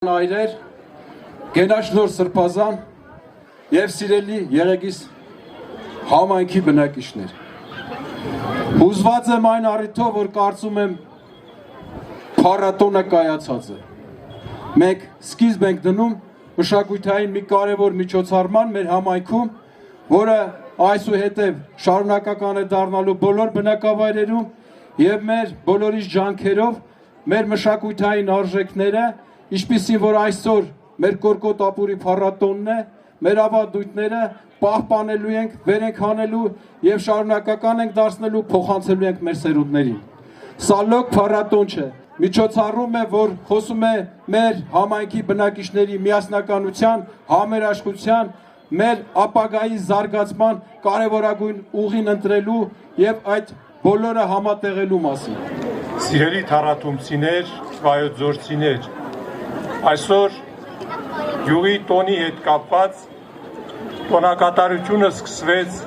Այրեր, գենաշնոր սրբազան և սիրելի եղեգիս համայնքի բնակիչներ։ Հուզված եմ այն առիթով, որ կարծում եմ փառատոնը կայացած է։ Մենք սկիզբ ենք դնում մշակութային մի կարևոր միջոցառման մեր համայնքում, որը այսուհետև շարունակական է դառնալու բոլոր բնակավայրերում և մեր բոլորիս ջանքերով մեր մշակութային արժեքները, ինչպիսին որ այսօր մեր կորկոտ ապուրի փառատոնն է, մեր ավանդույթները պահպանելու ենք, վեր ենք հանելու և շարունակական ենք դարձնելու, փոխանցելու ենք մեր սերունդներին։ Սա լոկ փառատոն չէ, միջոցառում է, որ խոսում է մեր համայնքի բնակիչների միասնականության, համերաշխության, մեր ապագայի զարգացման կարևորագույն ուղին ընտրելու և այդ բոլորը համատեղելու մասին։ Սիրելի թառաթումցիներ, վայոց-ձորցիներ, այսօր յուղի տոնի հետ կապված տոնակատարությունը սկսվեց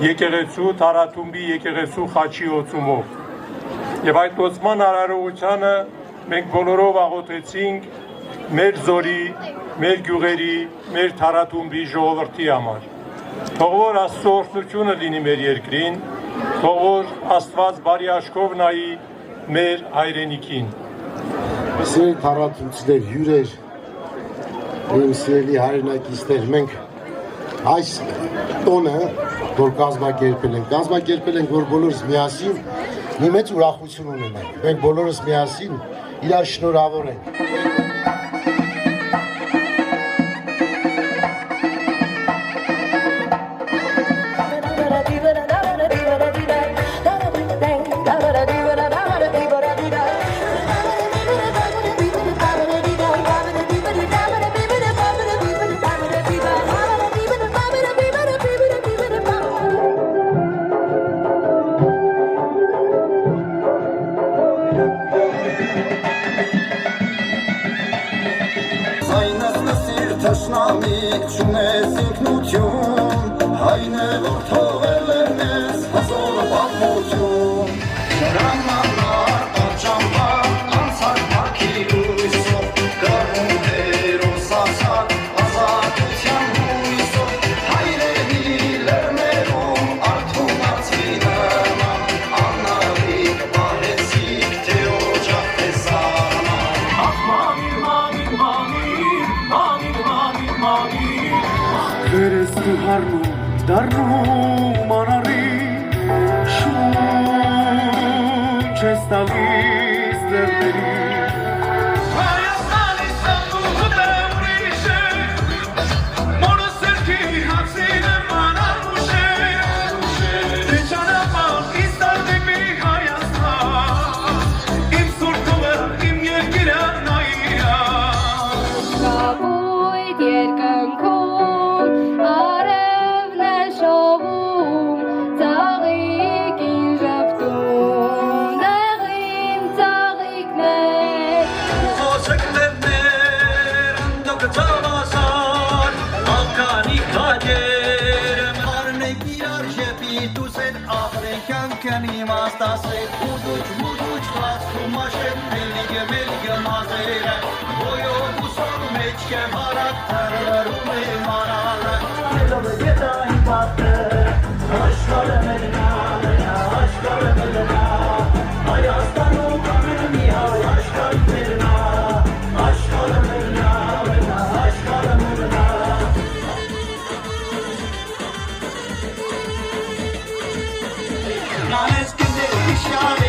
եկեղեցու թառաթումբի եկեղեցու խաչի օծումով և այդ օծման արարողությանը մենք բոլորով աղոթեցինք մեր ձորի, մեր գյուղերի, մեր թառաթումբի ժողովրդի համար։ Թող որ Աստծո օրհնությունը լինի մեր երկրին, թող որ Աստված բարի աչքով նայի մեր հայրենիքին։ Սիրելի թառաթումցիներ, հյուրեր, իմ սիրելի հայրենակիցներ, մենք այս տոնը, որ կազմակերպել ենք, որ բոլորս միասին մի մեծ ուրախություն ունենանք, մենք բոլորս միասին իրար շնորհավորենք։ Թշնամիկ չունես ինքնություն, հայն է, որ թողել է մեզ հզոր պատմություն։ Շրանանար տաճամբար, անցար պարքի լույսով, կրում հերոս ասար, ազատության հույսով, հայրերի լերներում արդում արծվի նման, աննարիք պահեցիք, թե օջախ թե սարման։ Վերես դու հարնում, դարնում անարի, շունչ ես տալիս դերների։ Հայաստանի սանդուղը դևրիշ է, մոնը սերքի հացին է մանարուշ է, դե ճանապան իստար դեպի Հայաստան, իմ սուրտուղը, իմ երկիրը նայիա։ Կապույտ երկնքում արևն է շովում, ծաղիկին ժպտում, դեղին ծաղիկներ։ Խոսեք լևներ, ընդոք ծավասար, աղկանի քաջեր, մարնեք իրար ժեպիտ ուսետ, աղրեքյան կեն իմաստասետ, ուդուչ վասկում աշետ, մելիգը մազերը, ոյով ուսով մեջ կե հարակ, թրրում է մանալը, ելով է գետային պատը, աշկալը մելնա, աշկալը մելնա, Հայաստանում ամեն մի հայ աշկալ մելնա, աշկալը մելնա, աշկալը մելնա։ Նանես կնդեր իշյարի